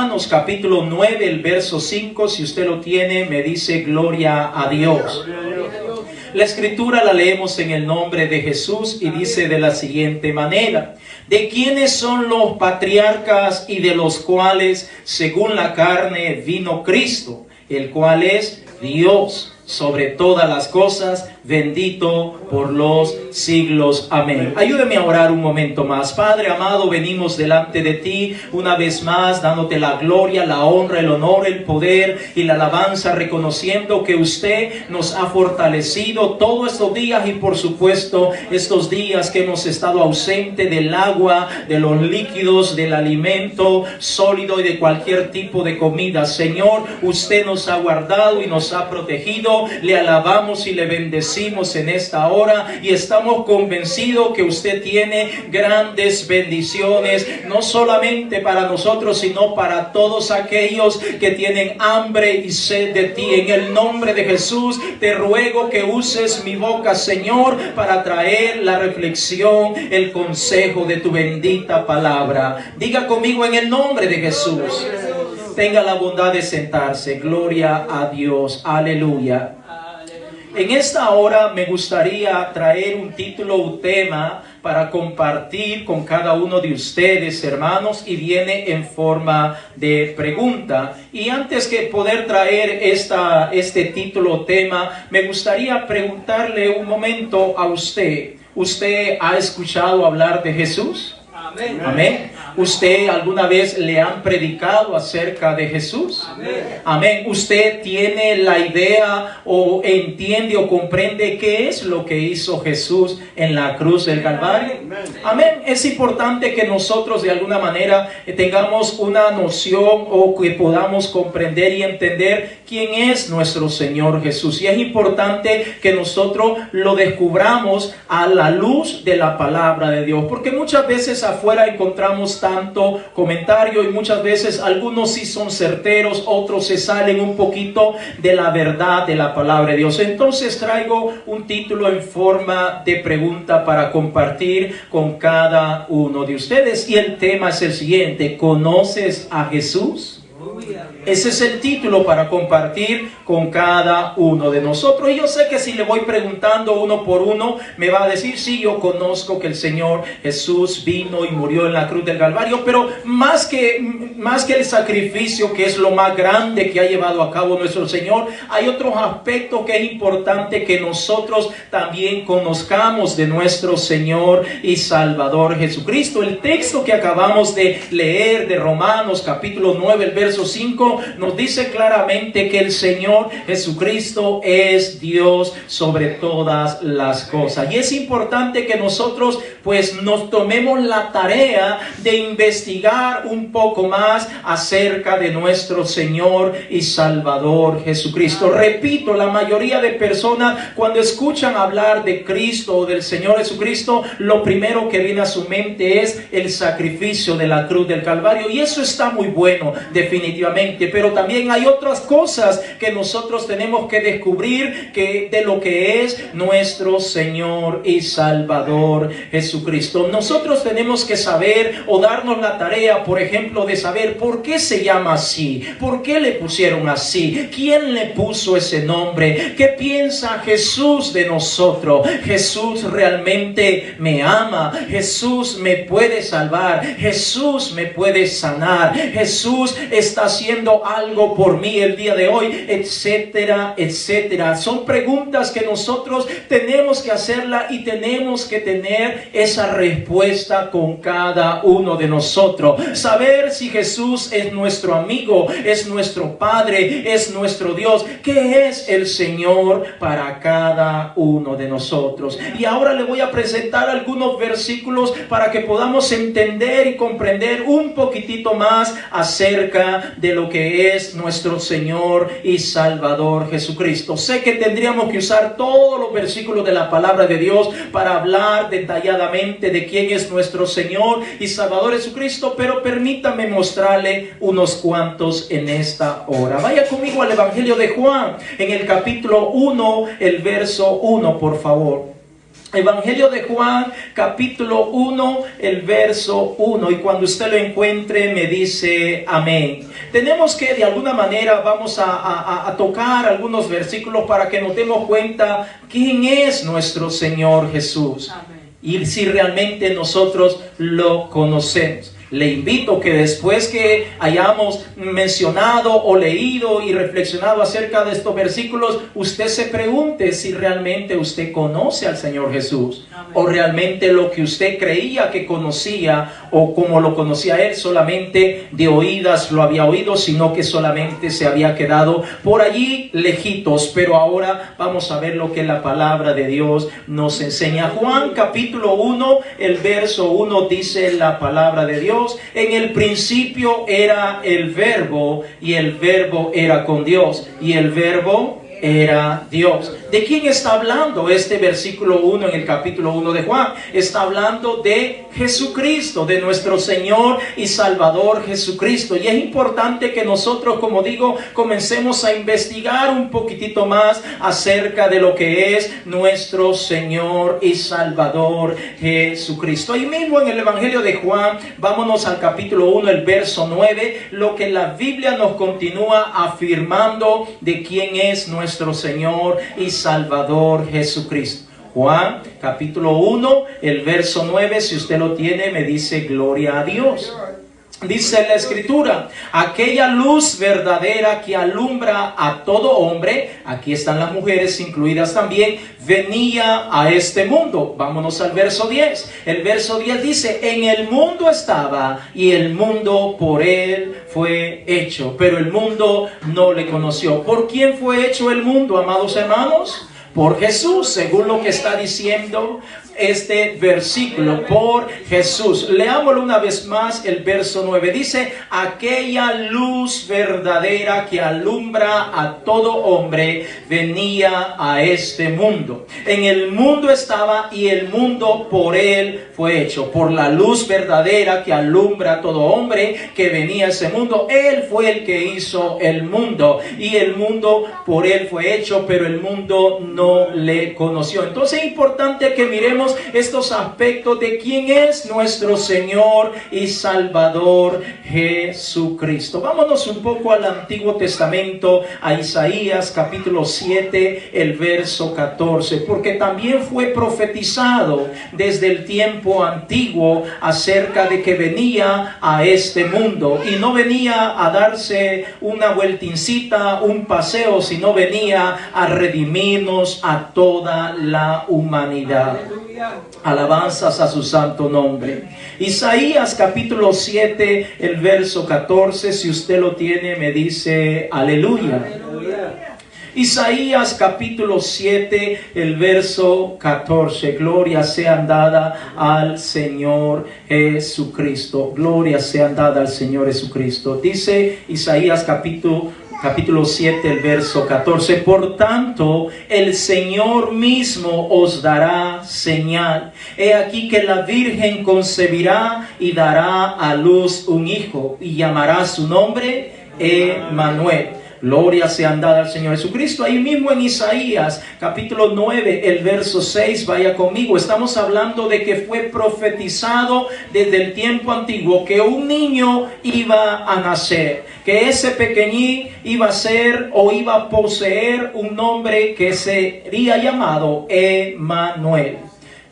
Romanos capítulo 9, el verso 5, si usted lo tiene, me dice gloria a Dios. La escritura la leemos en el nombre de Jesús y dice de la siguiente manera: ¿de quiénes son los patriarcas y de los cuales según la carne vino Cristo, el cual es Dios sobre todas las cosas, bendito por los siglos? Amén. Ayúdeme a orar un momento más. Padre amado, venimos delante de ti una vez más, dándote la gloria, la honra, el honor, el poder y la alabanza, reconociendo que usted nos ha fortalecido todos estos días y por supuesto estos días que hemos estado ausente del agua, de los líquidos, del alimento sólido y de cualquier tipo de comida. Señor, usted nos ha guardado y nos ha protegido. Le alabamos y le bendecimos en esta hora y estamos convencidos que usted tiene grandes bendiciones, no solamente para nosotros, sino para todos aquellos que tienen hambre y sed de ti. En el nombre de Jesús te ruego que uses mi boca, Señor, para traer la reflexión, el consejo de tu bendita palabra. Diga conmigo: en el nombre de Jesús. Tenga la bondad de sentarse. Gloria a Dios. Aleluya. En esta hora me gustaría traer un título, un tema para compartir con cada uno de ustedes, hermanos, y viene en forma de pregunta. Y antes que poder traer este título o tema, me gustaría preguntarle un momento a usted. ¿Usted ha escuchado hablar de Jesús? Amén. Amén. ¿Usted alguna vez le han predicado acerca de Jesús? Amén. Amén. ¿Usted tiene la idea o entiende o comprende qué es lo que hizo Jesús en la cruz del Calvario? Amén. Es importante que nosotros de alguna manera tengamos una noción o que podamos comprender y entender quién es nuestro Señor Jesús. Y es importante que nosotros lo descubramos a la luz de la palabra de Dios, porque muchas veces afuera encontramos tanto comentario y muchas veces algunos sí son certeros, otros se salen un poquito de la verdad de la palabra de Dios. Entonces traigo un título en forma de pregunta para compartir con cada uno de ustedes y el tema es el siguiente: ¿conoces a Jesús? Ese es el título para compartir con cada uno de nosotros. Y yo sé que si le voy preguntando uno por uno, me va a decir: sí, yo conozco que el Señor Jesús vino y murió en la cruz del Calvario, pero más que el sacrificio, que es lo más grande que ha llevado a cabo nuestro Señor, hay otros aspectos que es importante que nosotros también conozcamos de nuestro Señor y Salvador Jesucristo. El texto que acabamos de leer de Romanos capítulo 9, el verso 5, nos dice claramente que el Señor Jesucristo es Dios sobre todas las cosas. Y es importante que nosotros pues nos tomemos la tarea de investigar un poco más acerca de nuestro Señor y Salvador Jesucristo. Repito, la mayoría de personas cuando escuchan hablar de Cristo o del Señor Jesucristo, lo primero que viene a su mente es el sacrificio de la cruz del Calvario, y eso está muy bueno definitivamente, pero también hay otras cosas que nosotros tenemos que descubrir de lo que es nuestro Señor y Salvador Jesucristo. Nosotros tenemos que saber o darnos la tarea, por ejemplo, de saber por qué se llama así, por qué le pusieron así, quién le puso ese nombre, qué piensa Jesús de nosotros. Jesús realmente me ama, Jesús me puede salvar, Jesús me puede sanar, Jesús está haciendo algo por mí el día de hoy, etcétera, etcétera. Son preguntas que nosotros tenemos que hacerla y tenemos que tener esa respuesta con cada uno de nosotros. Saber si Jesús es nuestro amigo, es nuestro Padre, es nuestro Dios, que es el Señor para cada uno de nosotros. Y ahora le voy a presentar algunos versículos para que podamos entender y comprender un poquitito más acerca de lo que es nuestro Señor y Salvador Jesucristo. Sé que tendríamos que usar todos los versículos de la palabra de Dios para hablar detalladamente de quién es nuestro Señor y Salvador Jesucristo, pero permítame mostrarle unos cuantos en esta hora. Vaya conmigo al Evangelio de Juan, en el capítulo 1, el verso 1, por favor. Evangelio de Juan, capítulo 1, el verso 1. Y cuando usted lo encuentre, me dice amén. Tenemos que, de alguna manera, vamos a tocar algunos versículos para que nos demos cuenta quién es nuestro Señor Jesús. Amén. Y si realmente nosotros lo conocemos. Le invito que después que hayamos mencionado o leído y reflexionado acerca de estos versículos, usted se pregunte si realmente usted conoce al Señor Jesús. Amén. O realmente lo que usted creía que conocía o como lo conocía Él, solamente de oídas lo había oído, sino que solamente se había quedado por allí lejitos. Pero ahora vamos a ver lo que la palabra de Dios nos enseña. Juan capítulo 1, el verso 1 dice la palabra de Dios: en el principio era el Verbo, y el Verbo era con Dios, y el Verbo era Dios. ¿De quién está hablando este versículo 1 en el capítulo 1 de Juan? Está hablando de Jesucristo, de nuestro Señor y Salvador Jesucristo. Y es importante que nosotros, como digo, comencemos a investigar un poquitito más acerca de lo que es nuestro Señor y Salvador Jesucristo. Ahí mismo en el Evangelio de Juan, vámonos al capítulo 1, el verso 9, lo que la Biblia nos continúa afirmando de quién es nuestro Señor y Salvador Jesucristo. Juan capítulo 1, el verso 9, si usted lo tiene, me dice gloria a Dios. Dice la Escritura: aquella luz verdadera que alumbra a todo hombre, aquí están las mujeres incluidas también, venía a este mundo. Vámonos al verso 10. El verso 10 dice: en el mundo estaba, y el mundo por él fue hecho, pero el mundo no le conoció. ¿Por quién fue hecho el mundo, amados hermanos? Por Jesús, según lo que está diciendo este versículo, por Jesús. Leámoslo una vez más, el verso 9. Dice: aquella luz verdadera que alumbra a todo hombre venía a este mundo. En el mundo estaba, y el mundo por él fue hecho. Por la luz verdadera que alumbra a todo hombre que venía a ese mundo, él fue el que hizo el mundo, y el mundo por él fue hecho, pero el mundo no le conoció. Entonces es importante que miremos estos aspectos de quién es nuestro Señor y Salvador Jesucristo. Vámonos un poco al Antiguo Testamento, a Isaías capítulo 7, el verso 14, porque también fue profetizado desde el tiempo antiguo acerca de que venía a este mundo, y no venía a darse una vueltincita, un paseo, sino venía a redimirnos a toda la humanidad. Alabanzas a su santo nombre. Isaías capítulo 7, el verso 14, si usted lo tiene, me dice aleluya. Isaías capítulo 7, el verso 14. Gloria sean dada al Señor Jesucristo. Gloria sean dada al Señor Jesucristo. Dice Isaías capítulo 7, el verso 14: por tanto, el Señor mismo os dará señal. He aquí que la Virgen concebirá y dará a luz un hijo, y llamará su nombre Emmanuel. Gloria sean dadas al Señor Jesucristo. Ahí mismo en Isaías capítulo 9, el verso 6, vaya conmigo. Estamos hablando de que fue profetizado desde el tiempo antiguo que un niño iba a nacer, que ese pequeñín iba a ser o iba a poseer un nombre que sería llamado Emmanuel.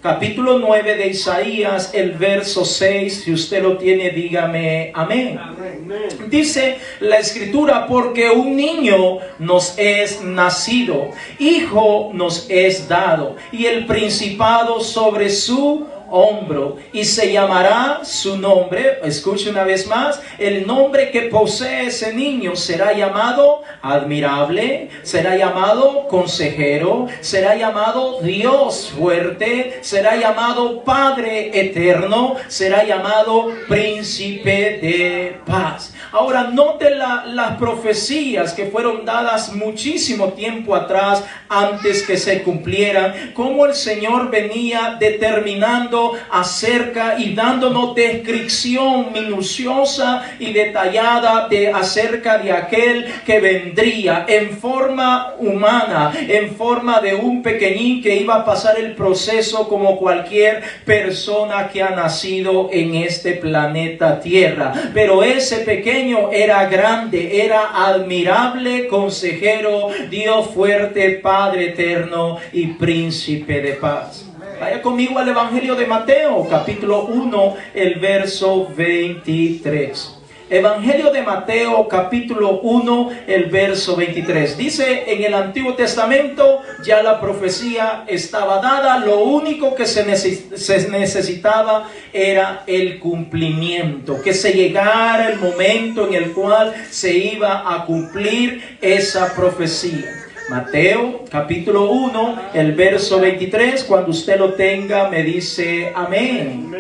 Capítulo 9 de Isaías, el verso 6, si usted lo tiene, dígame amén. Amén. Dice la Escritura: porque un niño nos es nacido, hijo nos es dado, y el principado sobre su hombro, y se llamará su nombre. Escuche una vez más: el nombre que posee ese niño será llamado admirable, será llamado consejero, será llamado Dios fuerte, será llamado Padre eterno, será llamado príncipe de paz. Ahora note las profecías que fueron dadas muchísimo tiempo atrás, antes que se cumplieran, cómo el Señor venía determinando hablando acerca y dándonos descripción minuciosa y detallada acerca de aquel que vendría en forma humana, en forma de un pequeñín que iba a pasar el proceso como cualquier persona que ha nacido en este planeta Tierra. Pero ese pequeño era grande, era admirable, consejero, Dios fuerte, Padre eterno y príncipe de paz. Vaya conmigo al Evangelio de Mateo, capítulo 1, el verso 23. Evangelio de Mateo, capítulo 1, el verso 23. Dice, en el Antiguo Testamento ya la profecía estaba dada. Lo único que se necesitaba era el cumplimiento. Que se llegara el momento en el cual se iba a cumplir esa profecía. Mateo, capítulo 1, el verso 23. Cuando usted lo tenga, me dice amén.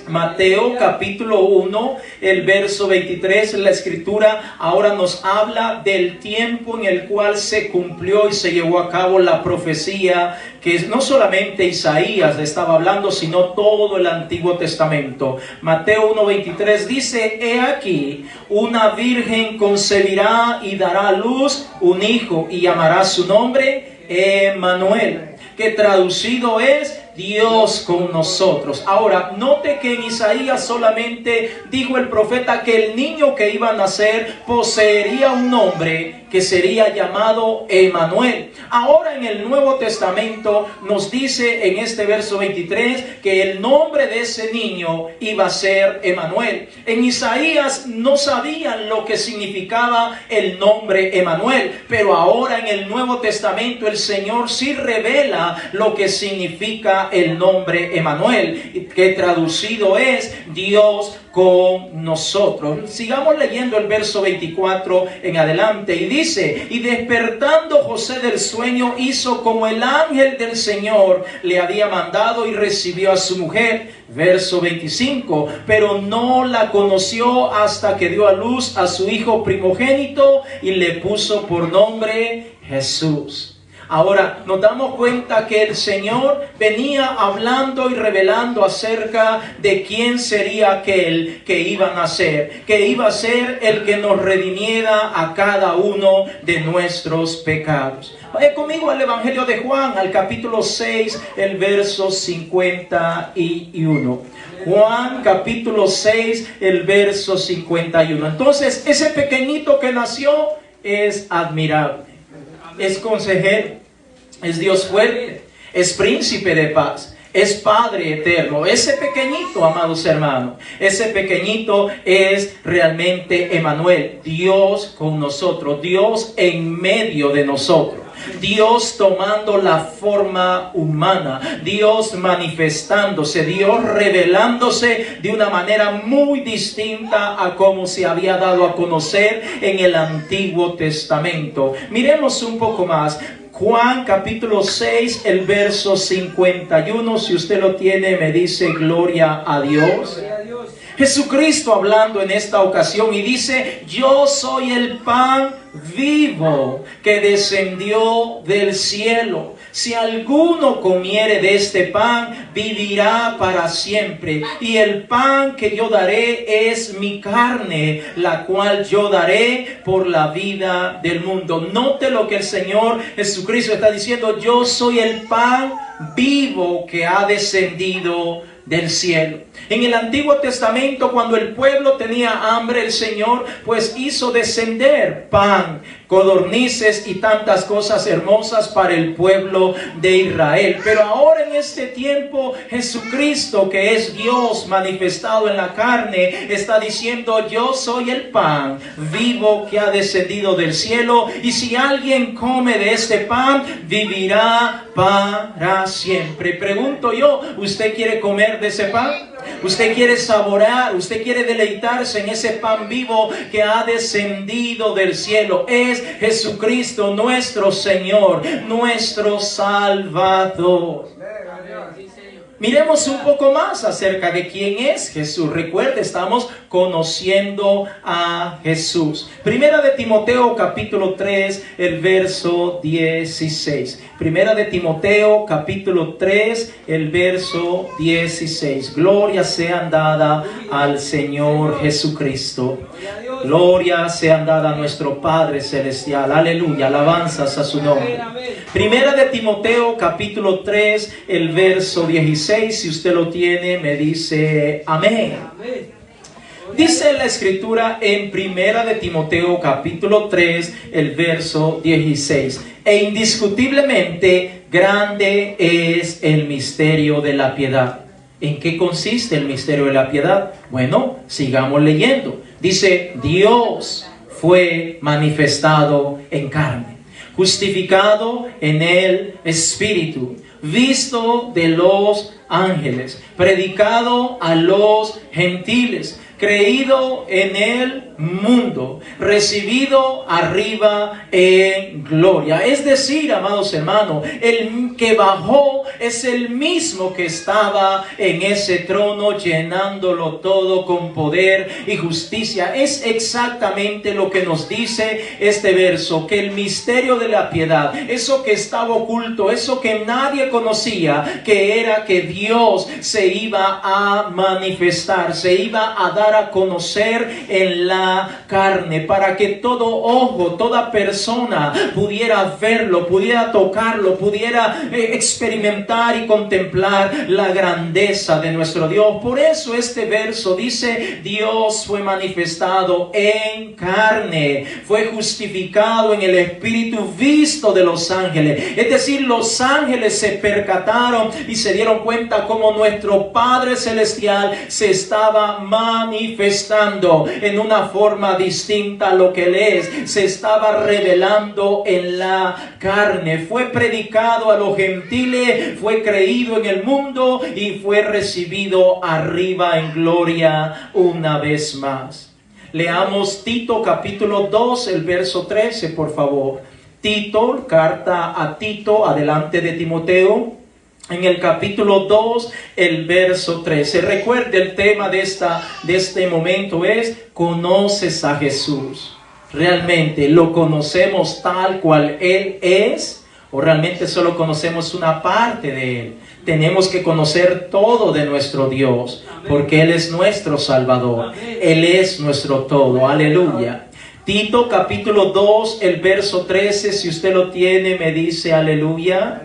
Mateo capítulo 1, el verso 23, la escritura ahora nos habla del tiempo en el cual se cumplió y se llevó a cabo la profecía que no solamente Isaías estaba hablando, sino todo el Antiguo Testamento. Mateo 1, 23 dice, he aquí, una virgen concebirá y dará a luz un hijo y llamará su nombre Emmanuel, que traducido es Dios con nosotros. Ahora, note que en Isaías solamente dijo el profeta que el niño que iba a nacer poseería un nombre que sería llamado Emmanuel. Ahora en el Nuevo Testamento nos dice en este verso 23 que el nombre de ese niño iba a ser Emmanuel. En Isaías no sabían lo que significaba el nombre Emmanuel, pero ahora en el Nuevo Testamento el Señor sí revela lo que significa el nombre Emmanuel, que traducido es Dios con nosotros. Sigamos leyendo el verso 24 en adelante y dice, y despertando José del sueño hizo como el ángel del Señor le había mandado y recibió a su mujer. Verso 25, pero no la conoció hasta que dio a luz a su hijo primogénito y le puso por nombre Jesús. Ahora nos damos cuenta que el Señor venía hablando y revelando acerca de quién sería aquel que iba a nacer, que iba a ser el que nos redimiera a cada uno de nuestros pecados. Vaya conmigo al Evangelio de Juan, al capítulo 6, el verso 51. Juan capítulo 6, el verso 51. Entonces, ese pequeñito que nació es admirable. Es consejero, es Dios fuerte, es príncipe de paz, es Padre eterno. Ese pequeñito, amados hermanos, ese pequeñito es realmente Emmanuel, Dios con nosotros, Dios en medio de nosotros. Dios tomando la forma humana, Dios manifestándose, Dios revelándose de una manera muy distinta a como se había dado a conocer en el Antiguo Testamento. Miremos un poco más. Juan capítulo 6, el verso 51, si usted lo tiene, me dice gloria a Dios. Jesucristo hablando en esta ocasión y dice, yo soy el pan vivo que descendió del cielo. Si alguno comiere de este pan, vivirá para siempre. Y el pan que yo daré es mi carne, la cual yo daré por la vida del mundo. Note lo que el Señor Jesucristo está diciendo, yo soy el pan vivo que ha descendido del cielo. En el Antiguo Testamento, cuando el pueblo tenía hambre, el Señor pues hizo descender pan, codornices y tantas cosas hermosas para el pueblo de Israel. Pero ahora en este tiempo, Jesucristo, que es Dios manifestado en la carne, está diciendo, yo soy el pan vivo que ha descendido del cielo, y si alguien come de este pan, vivirá para siempre. Pregunto yo, ¿usted quiere comer de ese pan? Usted quiere saborear, usted quiere deleitarse en ese pan vivo que ha descendido del cielo. Es Jesucristo nuestro Señor, nuestro Salvador. Miremos un poco más acerca de quién es Jesús. Recuerde, estamos conociendo a Jesús. Primera de Timoteo capítulo 3, el verso 16. Primera de Timoteo capítulo 3, el verso 16. Gloria sean dada al Señor Jesucristo. Gloria sean dada a nuestro Padre Celestial. Aleluya, alabanzas a su nombre. Primera de Timoteo capítulo 3, el verso 16. Si usted lo tiene, me dice amén. Dice la escritura en Primera de Timoteo capítulo 3, el verso 16. E indiscutiblemente grande es el misterio de la piedad. ¿En qué consiste el misterio de la piedad? Bueno, sigamos leyendo. Dice, Dios fue manifestado en carne, justificado en el Espíritu, visto de los ángeles, predicado a los gentiles, creído en el mundo, recibido arriba en gloria. Es decir, amados hermanos, el que bajó es el mismo que estaba en ese trono, llenándolo todo con poder y justicia. Es exactamente lo que nos dice este verso, que el misterio de la piedad, eso que estaba oculto, eso que nadie conocía, que era que Dios se iba a manifestar, se iba a dar a conocer en la carne, para que todo ojo, toda persona pudiera verlo, pudiera tocarlo, pudiera experimentar y contemplar la grandeza de nuestro Dios. Por eso este verso dice, Dios fue manifestado en carne, fue justificado en el Espíritu, visto de los ángeles. Es decir, los ángeles se percataron y se dieron cuenta cómo nuestro Padre Celestial se estaba manifestando en una forma distinta a lo que Él es. Se estaba revelando en la carne. Fue predicado a los gentiles, fue creído en el mundo y fue recibido arriba en gloria una vez más. Leamos Tito capítulo 2, el verso 13, por favor. Tito, carta a Tito, adelante de Timoteo. En el capítulo 2, el verso 13. Recuerde, el tema de este momento es: ¿conoces a Jesús? ¿Realmente lo conocemos tal cual Él es? ¿O realmente solo conocemos una parte de Él? Tenemos que conocer todo de nuestro Dios, porque Él es nuestro Salvador. Él es nuestro todo. Aleluya. Tito capítulo 2, el verso 13. Si usted lo tiene, me dice aleluya.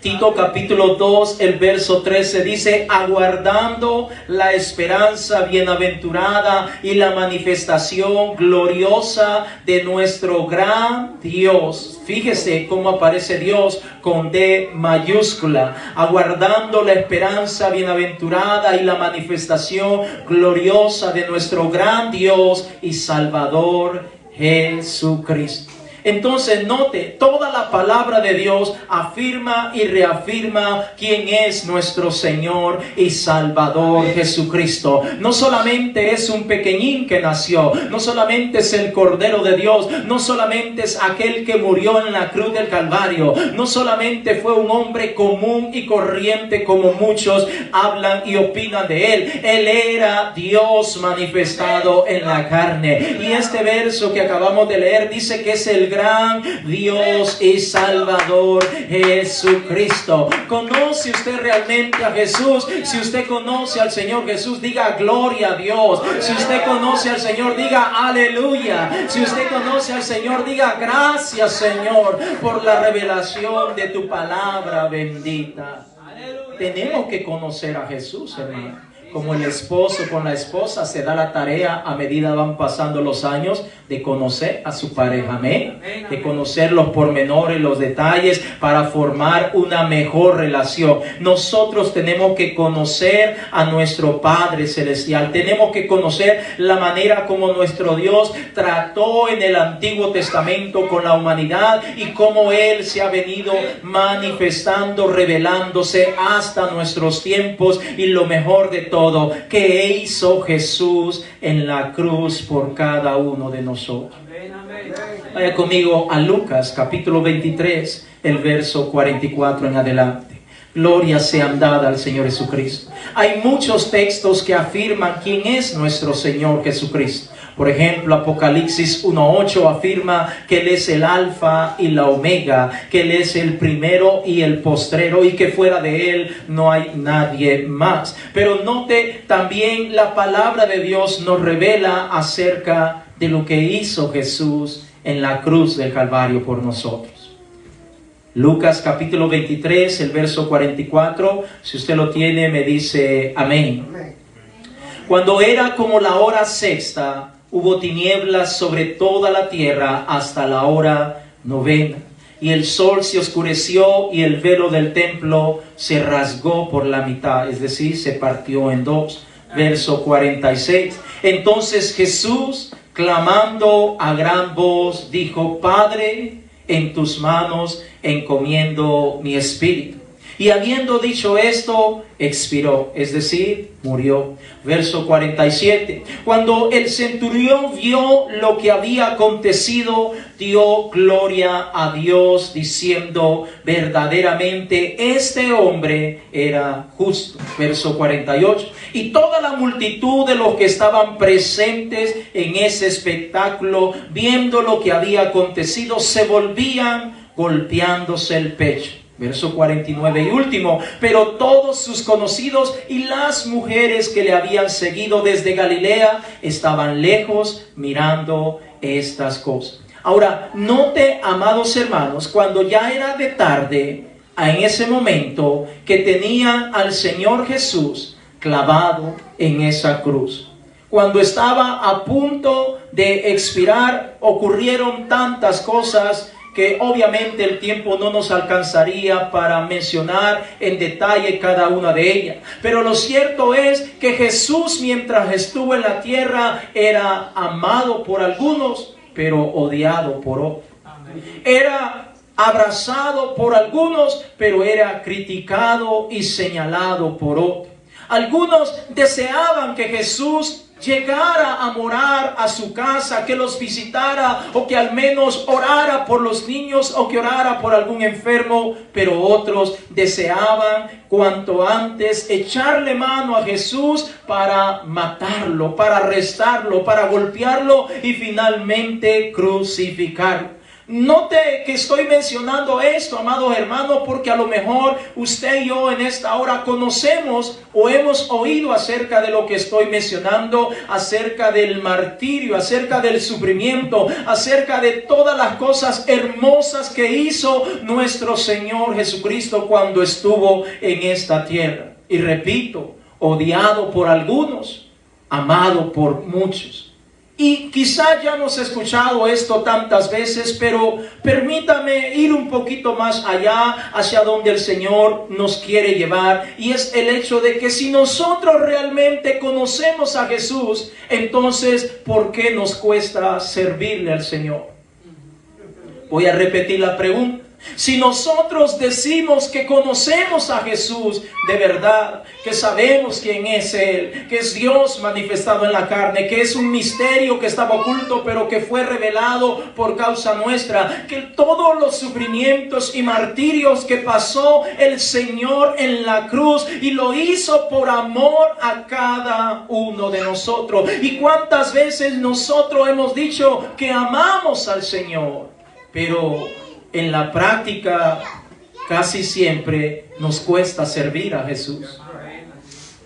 Tito capítulo 2, el verso 13 dice: aguardando la esperanza bienaventurada y la manifestación gloriosa de nuestro gran Dios. Fíjese cómo aparece Dios con D mayúscula. Aguardando la esperanza bienaventurada y la manifestación gloriosa de nuestro gran Dios y Salvador Jesucristo. Entonces note, toda la palabra de Dios afirma y reafirma quién es nuestro Señor y Salvador Jesucristo. No solamente es un pequeñín que nació, no solamente es el Cordero de Dios, no solamente es aquel que murió en la cruz del Calvario, no solamente fue un hombre común y corriente como muchos hablan y opinan de Él. Él era Dios manifestado en la carne. Y este verso que acabamos de leer dice que es el gran Dios y Salvador Jesucristo. ¿Conoce usted realmente a Jesús? Si usted conoce al Señor Jesús, diga gloria a Dios. Si usted conoce al Señor, diga aleluya. Si usted conoce al Señor, diga gracias, Señor, por la revelación de tu palabra bendita. Tenemos que conocer a Jesús, hermano. Como el esposo con la esposa se da la tarea a medida van pasando los años de conocer a su pareja, amén, de conocer los pormenores, los detalles para formar una mejor relación. Nosotros tenemos que conocer a nuestro Padre Celestial, tenemos que conocer la manera como nuestro Dios trató en el Antiguo Testamento con la humanidad y cómo Él se ha venido manifestando, revelándose hasta nuestros tiempos. Y lo mejor de todo, que hizo Jesús en la cruz por cada uno de nosotros. Vaya conmigo a Lucas capítulo 23, el verso 44 en adelante. Gloria sean dadas al Señor Jesucristo. Hay muchos textos que afirman quién es nuestro Señor Jesucristo. Por ejemplo, Apocalipsis 1:8 afirma que Él es el alfa y la omega, que Él es el primero y el postrero, y que fuera de Él no hay nadie más. Pero note también la palabra de Dios nos revela acerca de lo que hizo Jesús en la cruz del Calvario por nosotros. Lucas capítulo 23, el verso 44, si usted lo tiene me dice amén. Cuando era como la hora sexta, hubo tinieblas sobre toda la tierra hasta la hora novena. Y el sol se oscureció y el velo del templo se rasgó por la mitad, es decir, se partió en dos. Verso 46. Entonces Jesús, clamando a gran voz, dijo: Padre, en tus manos encomiendo mi espíritu. Y habiendo dicho esto, expiró, es decir, murió. Verso 47. Cuando el centurión vio lo que había acontecido, dio gloria a Dios, diciendo: verdaderamente este hombre era justo. Verso 48. Y toda la multitud de los que estaban presentes en ese espectáculo, viendo lo que había acontecido, se volvían golpeándose el pecho. Verso 49 y último. Pero todos sus conocidos y las mujeres que le habían seguido desde Galilea estaban lejos mirando estas cosas. Ahora, note, amados hermanos, cuando ya era de tarde, en ese momento que tenían al Señor Jesús clavado en esa cruz. Cuando estaba a punto de expirar, ocurrieron tantas cosas que obviamente el tiempo no nos alcanzaría para mencionar en detalle cada una de ellas. Pero lo cierto es que Jesús, mientras estuvo en la tierra, era amado por algunos, pero odiado por otros. Era abrazado por algunos, pero era criticado y señalado por otros. Algunos deseaban que Jesús llegara a morar a su casa, que los visitara o que al menos orara por los niños o que orara por algún enfermo, pero otros deseaban cuanto antes echarle mano a Jesús para matarlo, para arrestarlo, para golpearlo y finalmente crucificarlo. Note que estoy mencionando esto, amados hermanos, porque a lo mejor usted y yo en esta hora conocemos o hemos oído acerca de lo que estoy mencionando, acerca del martirio, acerca del sufrimiento, acerca de todas las cosas hermosas que hizo nuestro Señor Jesucristo cuando estuvo en esta tierra. Y repito, odiado por algunos, amado por muchos. Y quizá ya hemos escuchado esto tantas veces, pero permítame ir un poquito más allá, hacia donde el Señor nos quiere llevar. Y es el hecho de que si nosotros realmente conocemos a Jesús, entonces, ¿por qué nos cuesta servirle al Señor? Voy a repetir la pregunta. Si nosotros decimos que conocemos a Jesús de verdad, que sabemos quién es Él, que es Dios manifestado en la carne, que es un misterio que estaba oculto pero que fue revelado por causa nuestra, que todos los sufrimientos y martirios que pasó el Señor en la cruz y lo hizo por amor a cada uno de nosotros. Y cuántas veces nosotros hemos dicho que amamos al Señor, pero en la práctica casi siempre nos cuesta servir a Jesús.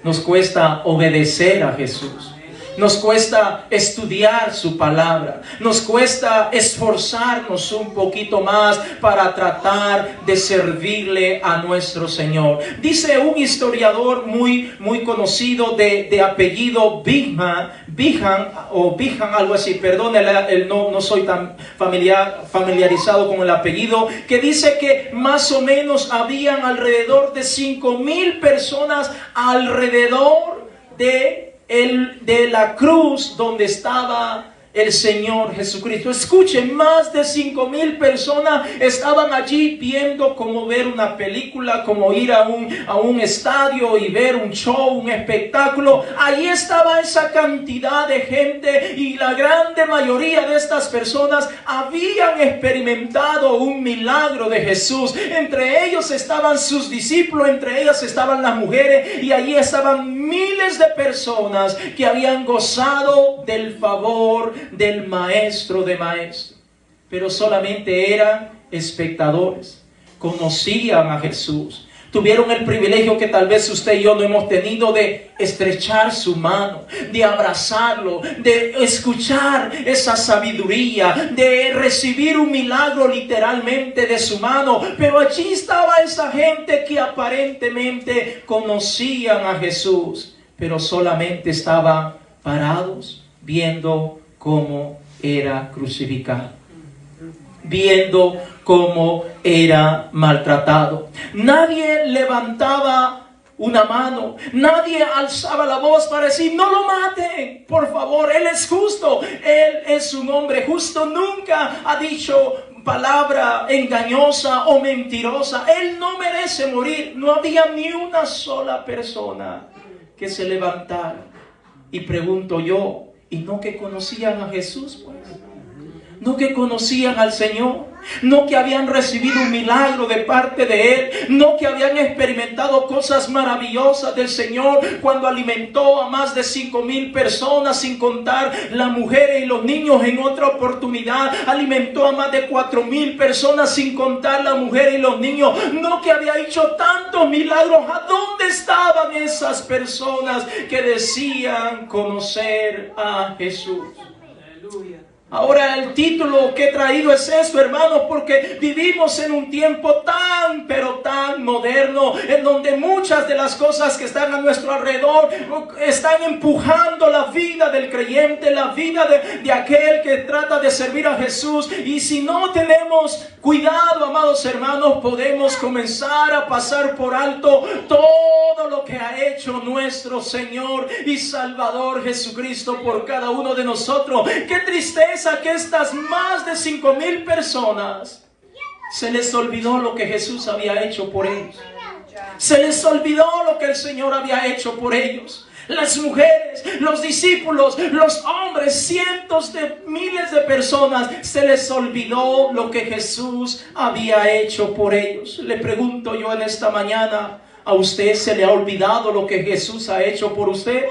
Nos cuesta obedecer a Jesús. Nos cuesta estudiar su palabra. Nos cuesta esforzarnos un poquito más para tratar de servirle a nuestro Señor. Dice un historiador muy conocido de apellido Bihan, algo así, perdón, no soy tan familiarizado con el apellido, que dice que más o menos habían alrededor de 5,000 personas alrededor de la cruz donde estaba el Señor Jesucristo. Escuchen, más de 5,000 personas estaban allí viendo como ver una película, como ir a un estadio y ver un show, un espectáculo. Ahí estaba esa cantidad de gente y la grande mayoría de estas personas habían experimentado un milagro de Jesús. Entre ellos estaban sus discípulos, entre ellas estaban las mujeres y allí estaban miles de personas que habían gozado del favor del Maestro de maestros. Pero solamente eran espectadores. Conocían a Jesús. Tuvieron el privilegio que tal vez usted y yo no hemos tenido de estrechar su mano, de abrazarlo, de escuchar esa sabiduría, de recibir un milagro literalmente de su mano. Pero allí estaba esa gente que aparentemente conocían a Jesús, pero solamente estaban parados viendo cómo era crucificado, viendo cómo era maltratado. Nadie levantaba una mano, nadie alzaba la voz para decir: no lo maten, por favor, Él es justo, Él es un hombre justo. Nunca ha dicho palabra engañosa o mentirosa. Él no merece morir. No había ni una sola persona que se levantara. Y pregunto yo, ¿y no que conocían a Jesús, pues? ¿No que conocían al Señor? ¿No que habían recibido un milagro de parte de Él? ¿No que habían experimentado cosas maravillosas del Señor cuando alimentó a más de 5,000 personas, sin contar las mujeres y los niños? En otra oportunidad alimentó a más de 4,000 personas, sin contar las mujeres y los niños. ¿No que había hecho tantos milagros? ¿A dónde estaban esas personas que decían conocer a Jesús? Aleluya. Ahora el título que he traído es esto, hermanos, porque vivimos en un tiempo tan, pero tan moderno, en donde muchas de las cosas que están a nuestro alrededor están empujando la vida del creyente, la vida de aquel que trata de servir a Jesús. Y si no tenemos cuidado, amados hermanos, podemos comenzar a pasar por alto todo lo que ha hecho nuestro Señor y Salvador Jesucristo por cada uno de nosotros. ¡Qué tristeza! Que estas más de 5,000 personas se les olvidó lo que Jesús había hecho por ellos. Se les olvidó lo que el Señor había hecho por ellos. Las mujeres, los discípulos, los hombres, cientos de miles de personas, se les olvidó lo que Jesús había hecho por ellos. Le pregunto yo en esta mañana, ¿a usted se le ha olvidado lo que Jesús ha hecho por usted?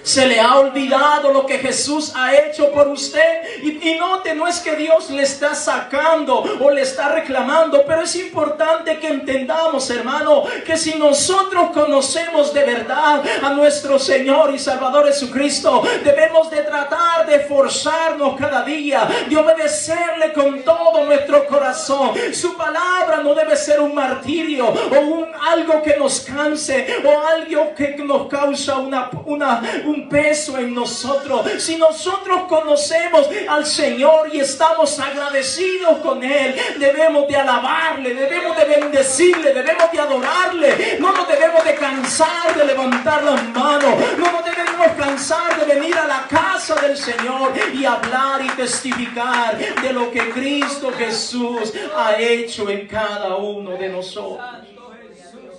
¿Se le ha olvidado lo que Jesús ha hecho por usted? Y note, no es que Dios le está sacando o le está reclamando, pero es importante que entendamos, hermano, que si nosotros conocemos de verdad a nuestro Señor y Salvador Jesucristo, debemos de tratar de esforzarnos cada día, de obedecerle con todo nuestro corazón. Su palabra no debe ser un martirio o algo que nos canse o algo que nos causa un peso en nosotros. Si nosotros conocemos al Señor y estamos agradecidos con Él, debemos de alabarle, debemos de bendecirle, debemos de adorarle. No nos debemos de cansar de levantar las manos, no nos debemos cansar de venir a la casa del Señor y hablar y testificar de lo que Cristo Jesús ha hecho en cada uno de nosotros.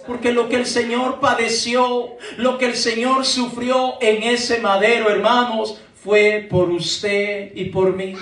Porque lo que el Señor padeció, lo que el Señor sufrió en ese madero, hermanos, fue por usted y por mí.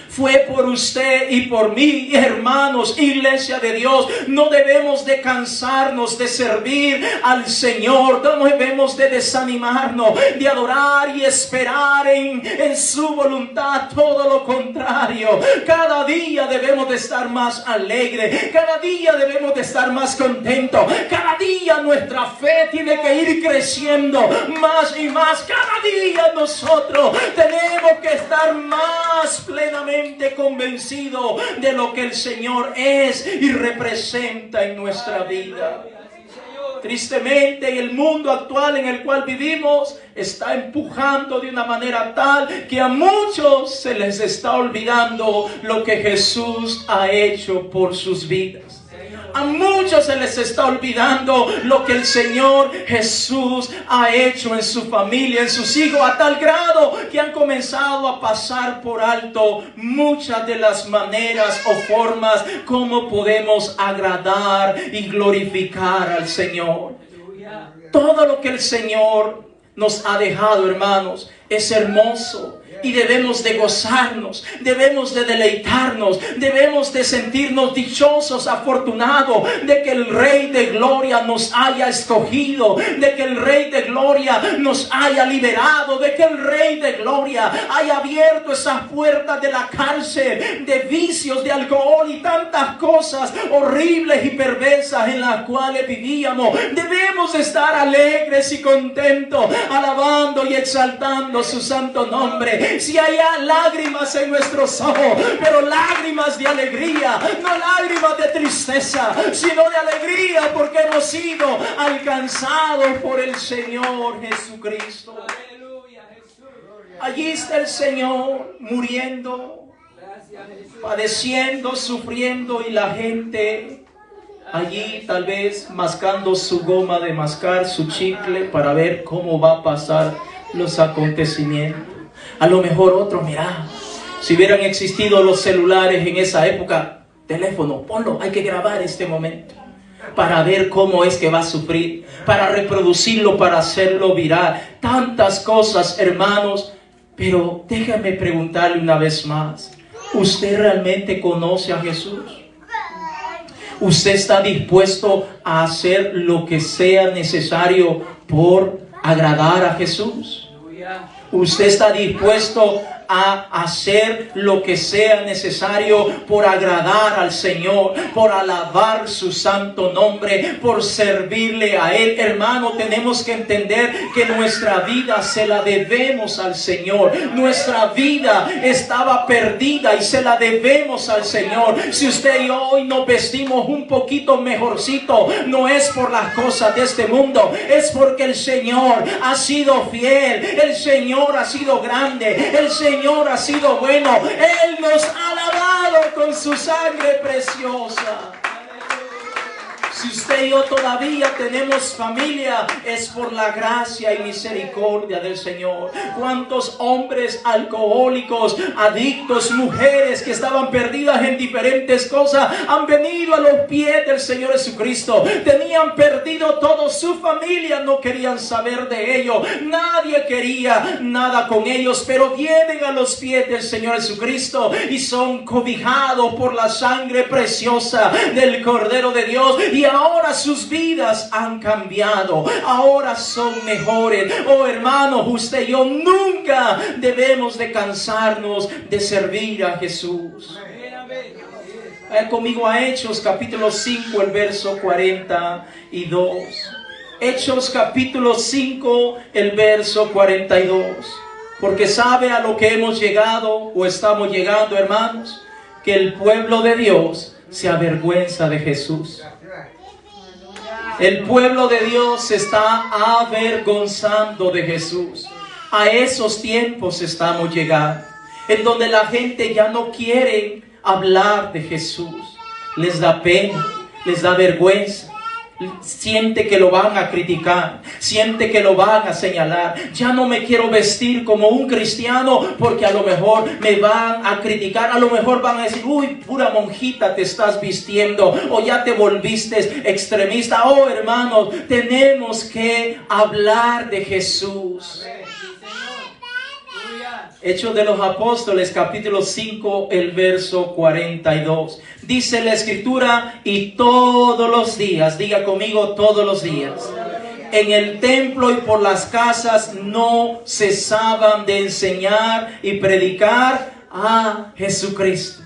Fue por usted y por mí, hermanos, iglesia de Dios. No debemos de cansarnos de servir al Señor. No debemos de desanimarnos, de adorar y esperar en su voluntad. Todo lo contrario. Cada día debemos de estar más alegres. Cada día debemos de estar más contentos. Cada día nuestra fe tiene que ir creciendo más y más. Cada día nosotros tenemos que estar más plenamente convencido de lo que el Señor es y representa en nuestra vida. Tristemente, el mundo actual en el cual vivimos está empujando de una manera tal que a muchos se les está olvidando lo que Jesús ha hecho por sus vidas. A muchos se les está olvidando lo que el Señor Jesús ha hecho en su familia, en sus hijos, a tal grado que han comenzado a pasar por alto muchas de las maneras o formas como podemos agradar y glorificar al Señor. Todo lo que el Señor nos ha dejado, hermanos, es hermoso. Y debemos de gozarnos, debemos de deleitarnos, debemos de sentirnos dichosos, afortunados de que el Rey de Gloria nos haya escogido, de que el Rey de Gloria nos haya liberado, de que el Rey de Gloria haya abierto esas puertas de la cárcel, de vicios, de alcohol y tantas cosas horribles y perversas en las cuales vivíamos. Debemos estar alegres y contentos, alabando y exaltando su santo nombre. Si hay lágrimas en nuestros ojos, pero lágrimas de alegría, no lágrimas de tristeza, sino de alegría, porque hemos sido alcanzados por el Señor Jesucristo. Allí está el Señor muriendo, padeciendo, sufriendo, y la gente allí tal vez mascando su goma de mascar, su chicle, para ver cómo va a pasar los acontecimientos. A lo mejor otros, mira, si hubieran existido los celulares en esa época, teléfono, ponlo, hay que grabar este momento para ver cómo es que va a sufrir, para reproducirlo, para hacerlo viral. Tantas cosas, hermanos. Pero déjame preguntarle una vez más, ¿usted realmente conoce a Jesús? ¿Usted está dispuesto a hacer lo que sea necesario por agradar a Jesús? ¿Usted está dispuesto a hacer lo que sea necesario por agradar al Señor, por alabar su santo nombre, por servirle a Él? Hermano, tenemos que entender que nuestra vida se la debemos al Señor. Nuestra vida estaba perdida y se la debemos al Señor. Si usted y yo hoy nos vestimos un poquito mejorcito, no es por las cosas de este mundo, es porque el Señor ha sido fiel, el Señor ha sido grande, el Señor ha sido bueno. Él nos ha lavado con su sangre preciosa. Si usted y yo todavía tenemos familia, es por la gracia y misericordia del Señor. ¿Cuántos hombres alcohólicos, adictos, mujeres que estaban perdidas en diferentes cosas, han venido a los pies del Señor Jesucristo? Tenían perdido todo, su familia no querían saber de ellos, nadie quería nada con ellos, pero vienen a los pies del Señor Jesucristo y son cobijados por la sangre preciosa del Cordero de Dios. Y ahora sus vidas han cambiado, ahora son mejores. Oh hermanos, usted y yo nunca debemos de cansarnos de servir a Jesús. Vayan conmigo a Hechos capítulo 5, el verso 42. Hechos capítulo 5, el verso 42. Porque sabe a lo que hemos llegado o estamos llegando, hermanos, que el pueblo de Dios se avergüenza de Jesús. El pueblo de Dios se está avergonzando de Jesús. A esos tiempos estamos llegando, en donde la gente ya no quiere hablar de Jesús. Les da pena, les da vergüenza. Siente que lo van a criticar, siente que lo van a señalar. Ya no me quiero vestir como un cristiano porque a lo mejor me van a criticar, a lo mejor van a decir, uy, pura monjita te estás vistiendo, o ya te volviste extremista. Oh hermanos, tenemos que hablar de Jesús. Hechos de los Apóstoles capítulo 5, el verso 42. Dice la Escritura, y todos los días, diga conmigo, todos los días, en el templo y por las casas no cesaban de enseñar y predicar a Jesucristo.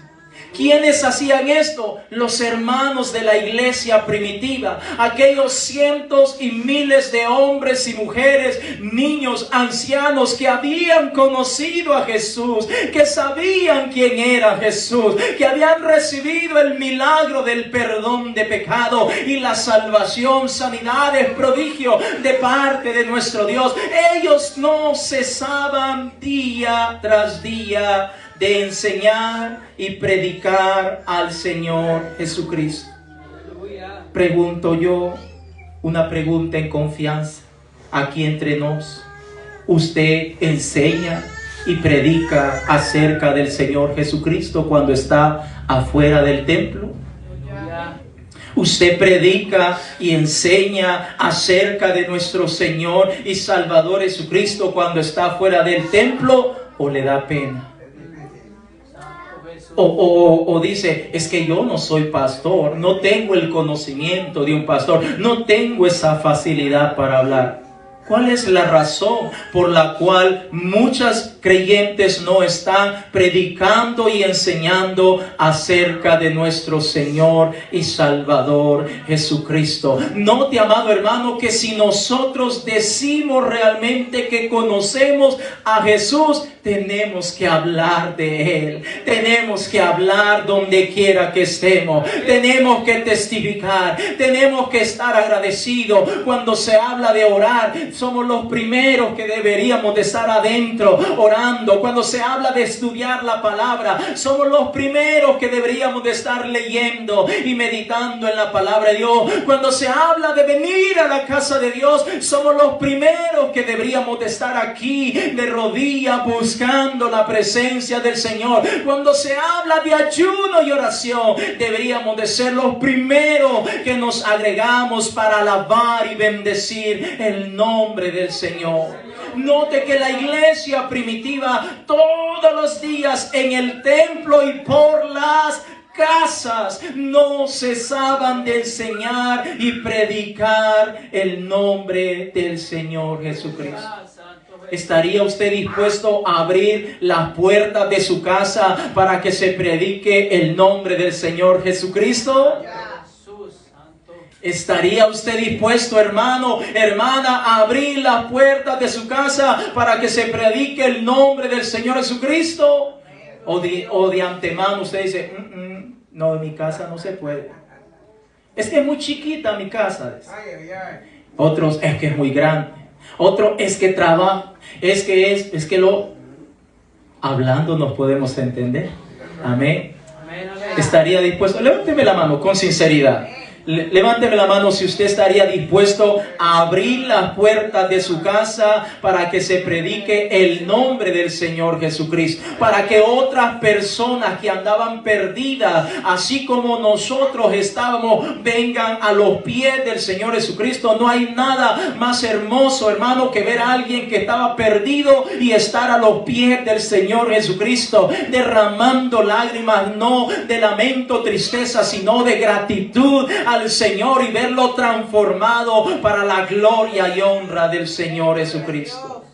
¿Quiénes hacían esto? Los hermanos de la iglesia primitiva, aquellos cientos y miles de hombres y mujeres, niños, ancianos que habían conocido a Jesús, que sabían quién era Jesús, que habían recibido el milagro del perdón de pecado y la salvación, sanidades, prodigios de parte de nuestro Dios. Ellos no cesaban día tras día de enseñar y predicar al Señor Jesucristo. pregunto yo, una pregunta en confianza, aquí entre nos. ¿Usted enseña y predica acerca del Señor Jesucristo cuando está afuera del templo? ¿Usted predica y enseña acerca de nuestro Señor y Salvador Jesucristo cuando está fuera del templo, o le da pena? O dice, es que yo no soy pastor, no tengo el conocimiento de un pastor, no tengo esa facilidad para hablar. ¿Cuál es la razón por la cual muchas creyentes no están predicando y enseñando acerca de nuestro Señor y Salvador Jesucristo? Note, amado hermano, que si nosotros decimos realmente que conocemos a Jesús, tenemos que hablar de Él. Tenemos que hablar donde quiera que estemos. Tenemos que testificar. Tenemos que estar agradecidos. Cuando se habla de orar, somos los primeros que deberíamos de estar adentro orando. Cuando se habla de estudiar la palabra, somos los primeros que deberíamos de estar leyendo y meditando en la palabra de Dios. Cuando se habla de venir a la casa de Dios, somos los primeros que deberíamos de estar aquí de rodillas buscando la presencia del Señor. Cuando se habla de ayuno y oración, deberíamos de ser los primeros que nos agregamos para alabar y bendecir el nombre del Señor. Note que la iglesia primitiva todos los días en el templo y por las casas no cesaban de enseñar y predicar el nombre del Señor Jesucristo. ¿Estaría usted dispuesto a abrir las puertas de su casa para que se predique el nombre del Señor Jesucristo? ¿Estaría usted dispuesto, hermano, hermana, a abrir las puertas de su casa para que se predique el nombre del Señor Jesucristo? O de antemano usted dice, no, en mi casa no se puede. Es que es muy chiquita mi casa. Otros, es que es muy grande. Otro, es que trabaja. Es que hablando nos podemos entender. Amén. ¿Estaría dispuesto? Levánteme la mano con sinceridad. Levánteme la mano si usted estaría dispuesto a abrir las puertas de su casa para que se predique el nombre del Señor Jesucristo, para que otras personas que andaban perdidas, así como nosotros estábamos, vengan a los pies del Señor Jesucristo. No hay nada más hermoso, hermano, que ver a alguien que estaba perdido y estar a los pies del Señor Jesucristo, derramando lágrimas, no de lamento, tristeza, sino de gratitud al Señor, y verlo transformado para la gloria y honra del Señor Jesucristo.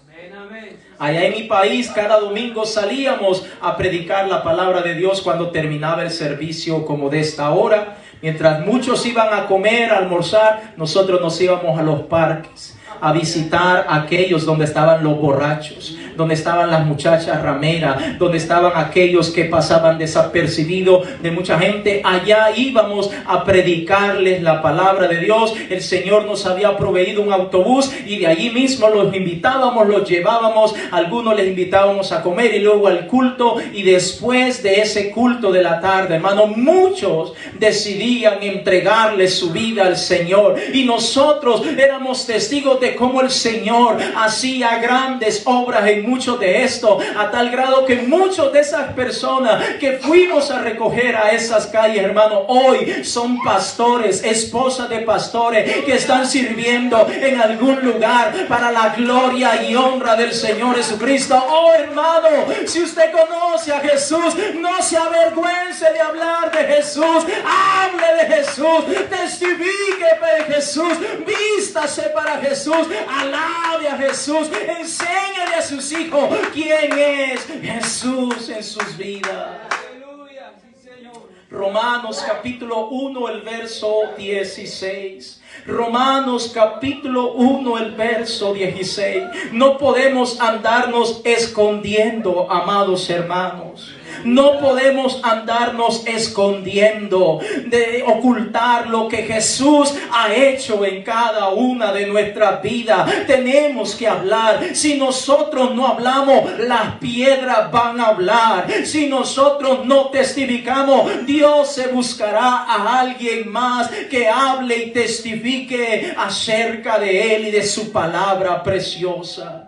Allá en mi país, cada domingo salíamos a predicar la palabra de Dios cuando terminaba el servicio como de esta hora. Mientras muchos iban a comer, a almorzar, nosotros nos íbamos a los parques a visitar aquellos donde estaban los borrachos, donde estaban las muchachas rameras, donde estaban aquellos que pasaban desapercibidos de mucha gente. Allá íbamos a predicarles la palabra de Dios. El Señor nos había proveído un autobús y de allí mismo los invitábamos, los llevábamos. Algunos les invitábamos a comer y luego al culto, y después de ese culto de la tarde, hermano, muchos decidían entregarle su vida al Señor, y nosotros éramos testigos de cómo el Señor hacía grandes obras en muchos de esto, a tal grado que muchos de esas personas que fuimos a recoger a esas calles, hermano, hoy son pastores, esposas de pastores que están sirviendo en algún lugar para la gloria y honra del Señor Jesucristo. Oh, hermano, si usted conoce a Jesús, no se avergüence de hablar de Jesús. Hable de Jesús, testifique de Jesús, vístase para Jesús, alabe a Jesús, enséñale a sus hijos quién es Jesús en sus vidas. Romanos capítulo 1, el verso 16. Romanos capítulo 1, el verso 16. No podemos andarnos escondiendo, amados hermanos. No podemos andarnos escondiendo, de ocultar lo que Jesús ha hecho en cada una de nuestras vidas. Tenemos que hablar. Si nosotros no hablamos, las piedras van a hablar. Si nosotros no testificamos, Dios se buscará a alguien más que hable y testifique acerca de Él y de su palabra preciosa.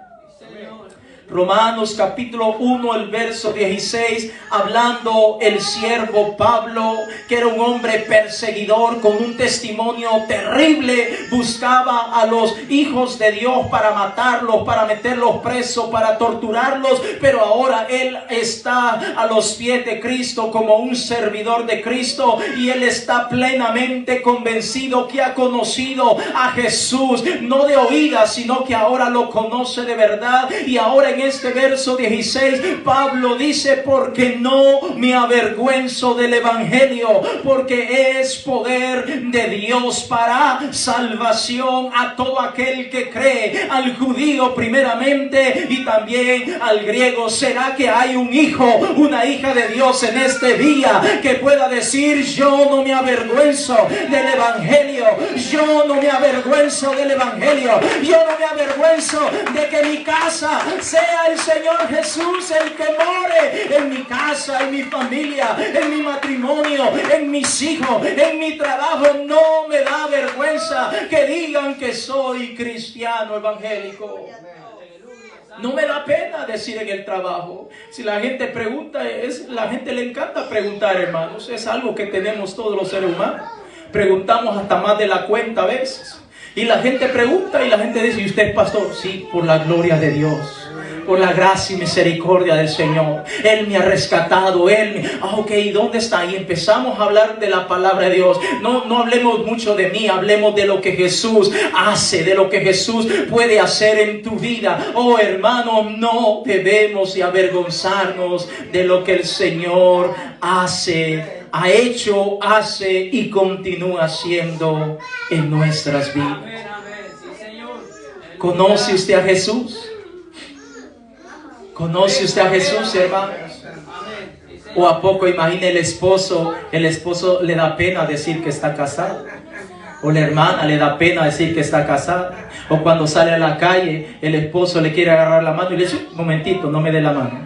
Romanos capítulo 1, el verso 16, hablando el siervo Pablo, que era un hombre perseguidor con un testimonio terrible, buscaba a los hijos de Dios para matarlos, para meterlos presos, para torturarlos, pero ahora él está a los pies de Cristo como un servidor de Cristo, y él está plenamente convencido que ha conocido a Jesús, no de oídas, sino que ahora lo conoce de verdad. Y ahora en este verso 16 Pablo dice: porque no me avergüenzo del evangelio, porque es poder de Dios para salvación a todo aquel que cree, al judío primeramente y también al griego. ¿Será que hay un hijo, una hija de Dios en este día que pueda decir: yo no me avergüenzo del evangelio, yo no me avergüenzo del evangelio, yo no me avergüenzo de que mi casa sea el Señor Jesús el que more en mi casa, en mi familia, en mi matrimonio, en mis hijos, en mi trabajo? No me da vergüenza que digan que soy cristiano evangélico. No me da pena decir en el trabajo. Si la gente pregunta, la gente le encanta preguntar, hermanos. Es algo que tenemos todos los seres humanos. Preguntamos hasta más de la cuenta a veces. Y la gente pregunta y la gente dice: ¿y usted es pastor? Sí, por la gloria de Dios, por la gracia y misericordia del Señor. Él me ha rescatado, ok, ¿dónde está? Y empezamos a hablar de la palabra de Dios. No hablemos mucho de mí, hablemos de lo que Jesús hace, de lo que Jesús puede hacer en tu vida. Oh hermano, no debemos de avergonzarnos de lo que el Señor hace, ha hecho, hace y continúa haciendo en nuestras vidas. ¿Conoce usted a Jesús? ¿Conoce usted a Jesús, hermanos? ¿O a poco imagina el esposo le da pena decir que está casado? ¿O la hermana le da pena decir que está casada? ¿O cuando sale a la calle el esposo le quiere agarrar la mano y le dice: un momentito, no me dé la mano,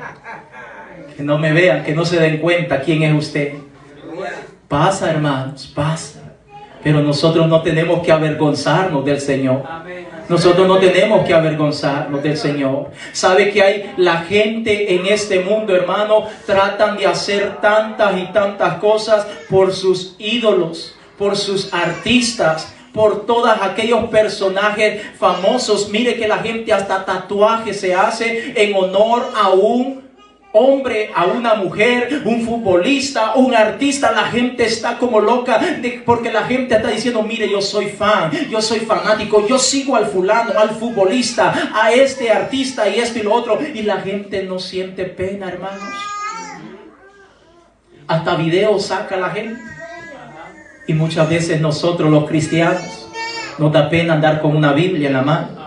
que no me vean, que no se den cuenta quién es usted? Pasa, hermanos, pasa. Pero nosotros no tenemos que avergonzarnos del Señor. Nosotros no tenemos que avergonzarnos del Señor. ¿Sabe que hay la gente en este mundo, hermano? Tratan de hacer tantas y tantas cosas por sus ídolos, por sus artistas, por todos aquellos personajes famosos. Mire que la gente hasta tatuajes se hace en honor a un hombre, a una mujer, un futbolista, un artista. La gente está como loca porque la gente está diciendo: mire, yo soy fan, yo soy fanático, yo sigo al fulano, al futbolista, a este artista y esto y lo otro. Y la gente no siente pena, hermanos. Hasta videos saca la gente. Y muchas veces nosotros los cristianos nos da pena andar con una Biblia en la mano.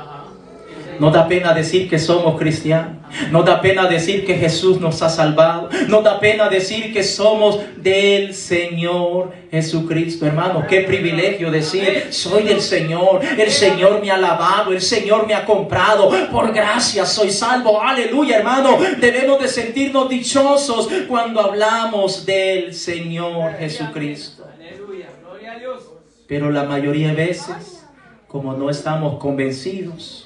Nos da pena decir que somos cristianos. Nos da pena decir que Jesús nos ha salvado. Nos da pena decir que somos del Señor Jesucristo. Hermano, qué privilegio decir: soy del Señor. El Señor me ha lavado. El Señor me ha comprado. Por gracia soy salvo. Aleluya, hermano. Debemos de sentirnos dichosos cuando hablamos del Señor Jesucristo. Pero la mayoría de veces, como no estamos convencidos,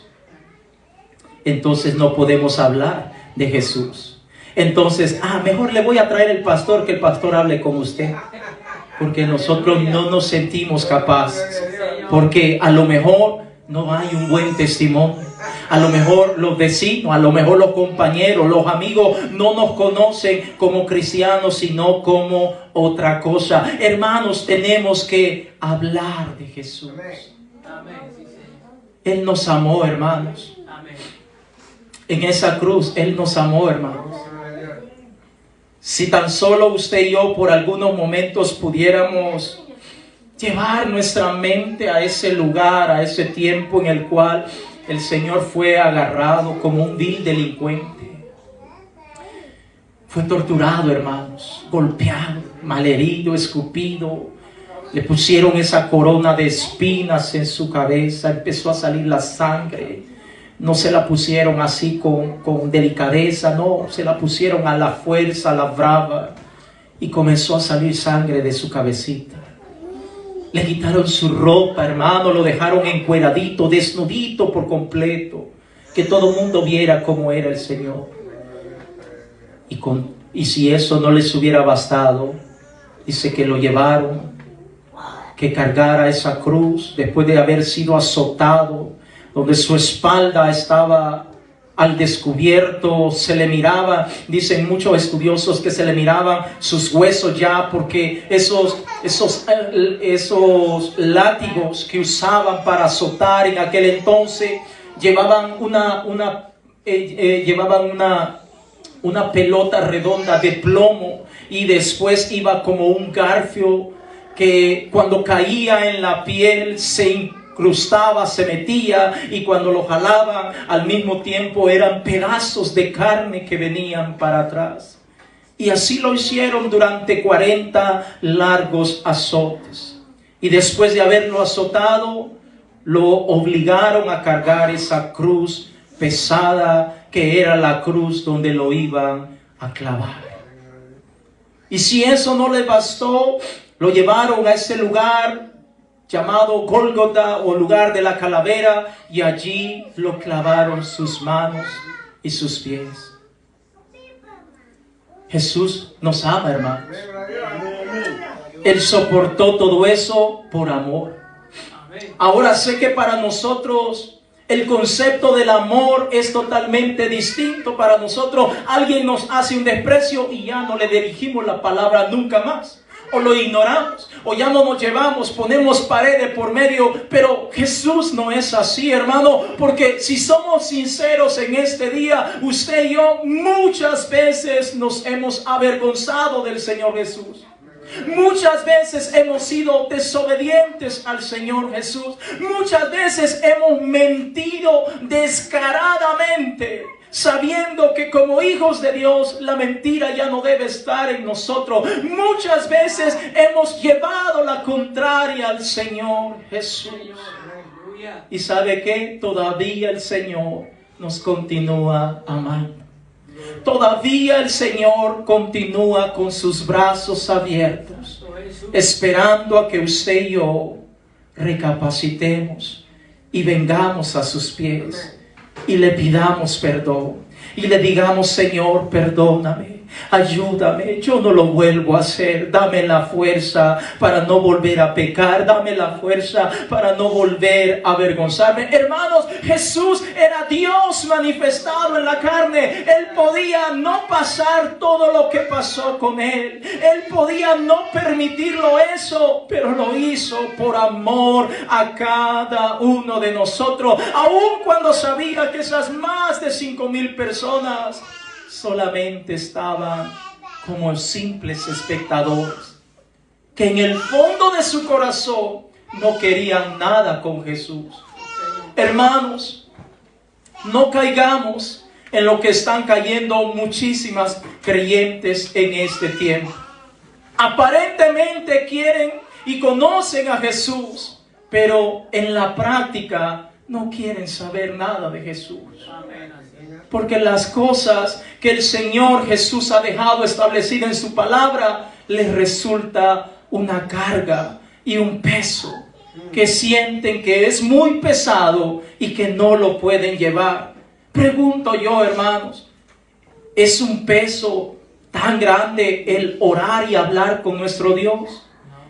entonces no podemos hablar de Jesús. Entonces, mejor le voy a traer el pastor, que el pastor hable con usted, porque nosotros no nos sentimos capaces, porque a lo mejor no hay un buen testimonio. A lo mejor los vecinos, a lo mejor los compañeros, los amigos no nos conocen como cristianos, sino como otra cosa. Hermanos, tenemos que hablar de Jesús. Él nos amó, hermanos. En esa cruz, Él nos amó, hermanos. Si tan solo usted y yo por algunos momentos pudiéramos llevar nuestra mente a ese lugar, a ese tiempo en el cual el Señor fue agarrado como un vil delincuente. Fue torturado, hermanos, golpeado, malherido, escupido. Le pusieron esa corona de espinas en su cabeza, empezó a salir la sangre. No se la pusieron así con delicadeza, no, se la pusieron a la fuerza, a la brava, y comenzó a salir sangre de su cabecita. Le quitaron su ropa, hermano, lo dejaron encueradito, desnudito por completo, que todo el mundo viera cómo era el Señor. Y si eso no les hubiera bastado, dice que lo llevaron, que cargara esa cruz después de haber sido azotado, donde su espalda estaba al descubierto, se le miraba, dicen muchos estudiosos que se le miraban sus huesos ya, porque esos látigos que usaban para azotar en aquel entonces llevaban una pelota redonda de plomo, y después iba como un garfio que cuando caía en la piel se incrustaba, se metía, y cuando lo jalaban al mismo tiempo eran pedazos de carne que venían para atrás. Y así lo hicieron durante 40 largos azotes. Y después de haberlo azotado, lo obligaron a cargar esa cruz pesada, que era la cruz donde lo iban a clavar. Y si eso no le bastó, lo llevaron a ese lugar llamado Gólgota, o lugar de la calavera, y allí lo clavaron sus manos y sus pies. Jesús nos ama, hermanos. Él soportó todo eso por amor. Ahora sé que para nosotros el concepto del amor es totalmente distinto. Para nosotros alguien nos hace un desprecio y ya no le dirigimos la palabra nunca más. O lo ignoramos, o ya no nos llevamos, ponemos paredes por medio. Pero Jesús no es así, hermano, porque si somos sinceros en este día, usted y yo muchas veces nos hemos avergonzado del Señor Jesús. Muchas veces hemos sido desobedientes al Señor Jesús. Muchas veces hemos mentido descaradamente, sabiendo que como hijos de Dios la mentira ya no debe estar en nosotros. Muchas veces hemos llevado la contraria al Señor Jesús. ¿Y sabe qué? Todavía el Señor nos continúa amando. Todavía el Señor continúa con sus brazos abiertos, esperando a que usted y yo recapacitemos y vengamos a sus pies y le pidamos perdón y le digamos: Señor, perdóname, ayúdame, yo no lo vuelvo a hacer. Dame la fuerza para no volver a pecar, dame la fuerza para no volver a avergonzarme. Hermanos, Jesús era Dios manifestado en la carne. Él podía no pasar todo lo que pasó con Él. Él podía no permitirlo eso, pero lo hizo por amor a cada uno de nosotros, aun cuando sabía que esas más de 5,000 personas solamente estaban como simples espectadores, que en el fondo de su corazón no querían nada con Jesús. Hermanos, no caigamos en lo que están cayendo muchísimas creyentes en este tiempo. Aparentemente quieren y conocen a Jesús, pero en la práctica no quieren saber nada de Jesús. Porque las cosas que el Señor Jesús ha dejado establecidas en su palabra les resulta una carga y un peso que sienten que es muy pesado y que no lo pueden llevar. Pregunto yo, hermanos, ¿es un peso tan grande el orar y hablar con nuestro Dios?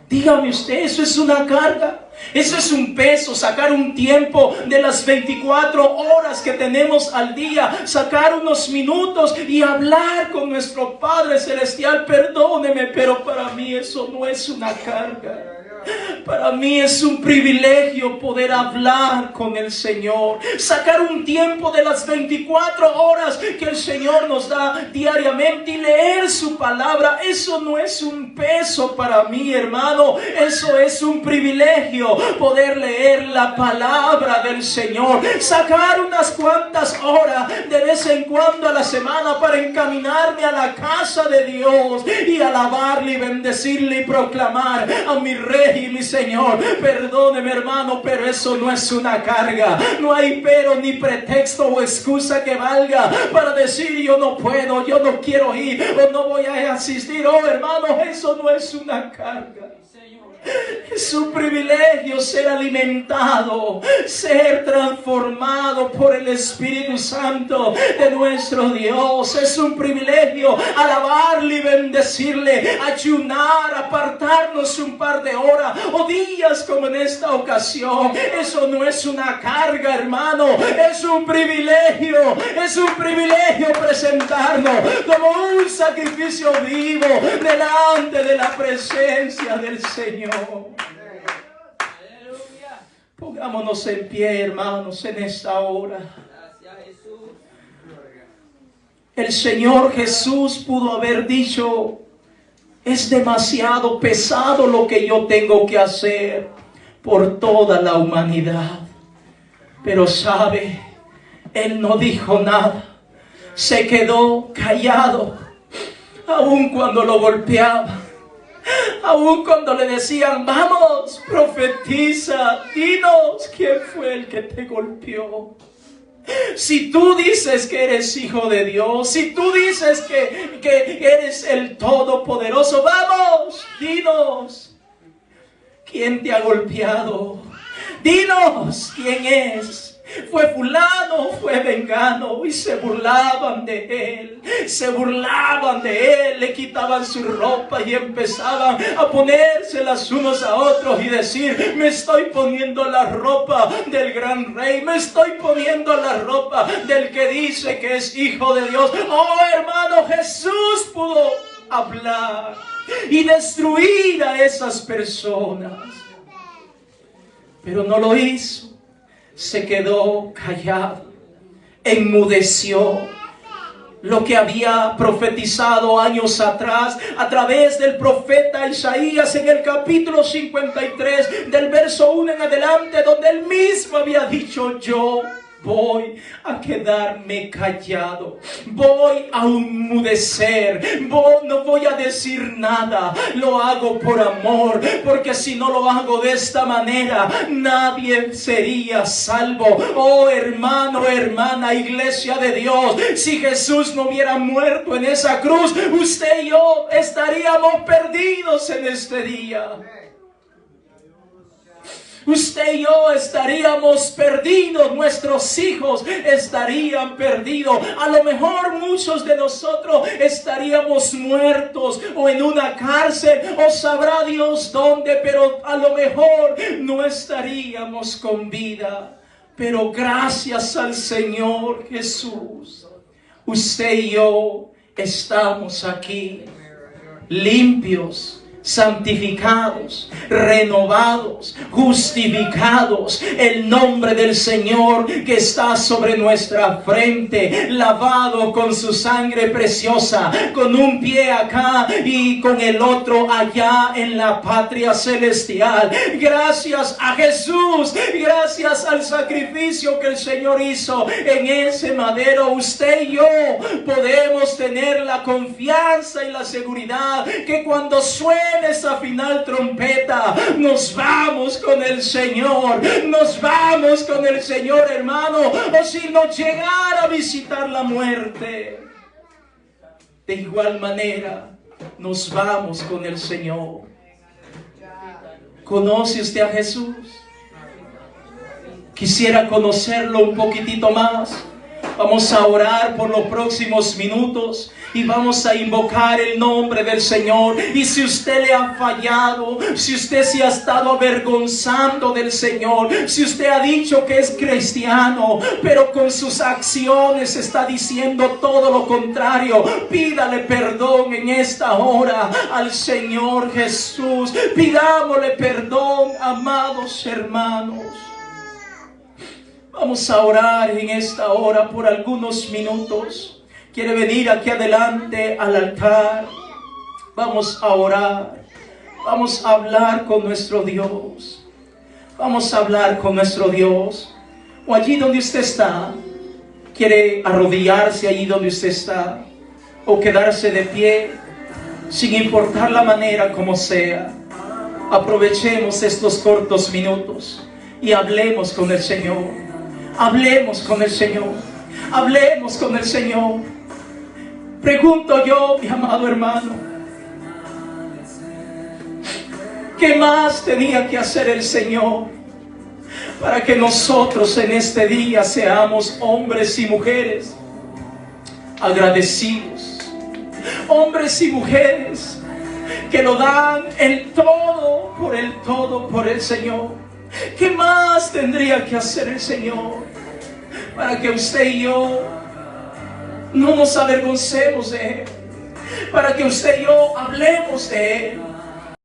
Dígame usted, ¿eso es una carga? ¿Eso es un peso? Sacar un tiempo de las 24 horas que tenemos al día, sacar unos minutos y hablar con nuestro Padre Celestial. Perdóneme, pero para mí eso no es una carga. Para mí es un privilegio poder hablar con el Señor, sacar un tiempo de las 24 horas que el Señor nos da diariamente y leer su palabra. Eso no es un peso para mí, hermano, eso es un privilegio, poder leer la palabra del Señor, sacar unas cuantas horas de vez en cuando a la semana para encaminarme a la casa de Dios y alabarle y bendecirle y proclamar a mi Rey y mi Señor. Perdóneme, hermano, pero eso no es una carga. No hay pero ni pretexto o excusa que valga para decir yo no puedo, yo no quiero ir o no voy a asistir. Oh, hermano, eso no es una carga. Es un privilegio ser alimentado, ser transformado por el Espíritu Santo de nuestro Dios. Es un privilegio alabarle y bendecirle, ayunar, apartarnos un par de horas o días como en esta ocasión. Eso no es una carga, hermano, es un privilegio presentarnos como un sacrificio vivo delante de la presencia del Señor. Pongámonos en pie, hermanos, en esta hora. El Señor Jesús pudo haber dicho: es demasiado pesado lo que yo tengo que hacer por toda la humanidad. Pero sabe, Él no dijo nada. Se quedó callado, aun cuando lo golpeaban. Aún cuando le decían: vamos, profetiza, dinos quién fue el que te golpeó. Si tú dices que eres hijo de Dios, si tú dices que eres el Todopoderoso, vamos, dinos quién te ha golpeado. Dinos quién es. Fue fulano, fue vengano. Y se burlaban de él, le quitaban su ropa y empezaban a ponérselas unos a otros y decir: me estoy poniendo la ropa del gran rey, me estoy poniendo la ropa del que dice que es hijo de Dios. Oh, hermano, Jesús pudo hablar y destruir a esas personas, pero no lo hizo. Se quedó callado, enmudeció. Lo que había profetizado años atrás a través del profeta Isaías en el capítulo 53 del verso 1 en adelante, donde él mismo había dicho: yo voy a quedarme callado, voy a enmudecer, no voy a decir nada. Lo hago por amor, porque si no lo hago de esta manera, nadie sería salvo. Oh, hermano, hermana, iglesia de Dios, si Jesús no hubiera muerto en esa cruz, usted y yo estaríamos perdidos en este día. Usted y yo estaríamos perdidos, nuestros hijos estarían perdidos. A lo mejor muchos de nosotros estaríamos muertos o en una cárcel o sabrá Dios dónde, pero a lo mejor no estaríamos con vida. Pero gracias al Señor Jesús, usted y yo estamos aquí limpios, santificados, renovados, justificados. El nombre del Señor que está sobre nuestra frente, lavado con su sangre preciosa, con un pie acá y con el otro allá en la patria celestial. Gracias a Jesús, gracias al sacrificio que el Señor hizo en ese madero, usted y yo podemos tener la confianza y la seguridad que cuando suene esa final trompeta, nos vamos con el Señor, nos vamos con el Señor, hermano. O si nos llegara a visitar la muerte, de igual manera nos vamos con el Señor. ¿Conoce usted a Jesús? Quisiera conocerlo un poquitito más. Vamos a orar por los próximos minutos y vamos a invocar el nombre del Señor. Y si usted le ha fallado, si usted se ha estado avergonzando del Señor, si usted ha dicho que es cristiano, pero con sus acciones está diciendo todo lo contrario, pídale perdón en esta hora al Señor Jesús. Pidámosle perdón, amados hermanos. Vamos a orar en esta hora por algunos minutos. ¿Quiere venir aquí adelante al altar? Vamos a orar. Vamos a hablar con nuestro Dios. Vamos a hablar con nuestro Dios. O allí donde usted está, quiere arrodillarse allí donde usted está, o quedarse de pie, sin importar la manera como sea. Aprovechemos estos cortos minutos y hablemos con el Señor. Hablemos con el Señor. Hablemos con el Señor. Pregunto yo, mi amado hermano, ¿qué más tenía que hacer el Señor para que nosotros en este día seamos hombres y mujeres agradecidos? Hombres y mujeres que lo dan el todo por el Señor. ¿Qué más tendría que hacer el Señor para que usted y yo no nos avergoncemos de Él? Para que usted y yo hablemos de Él.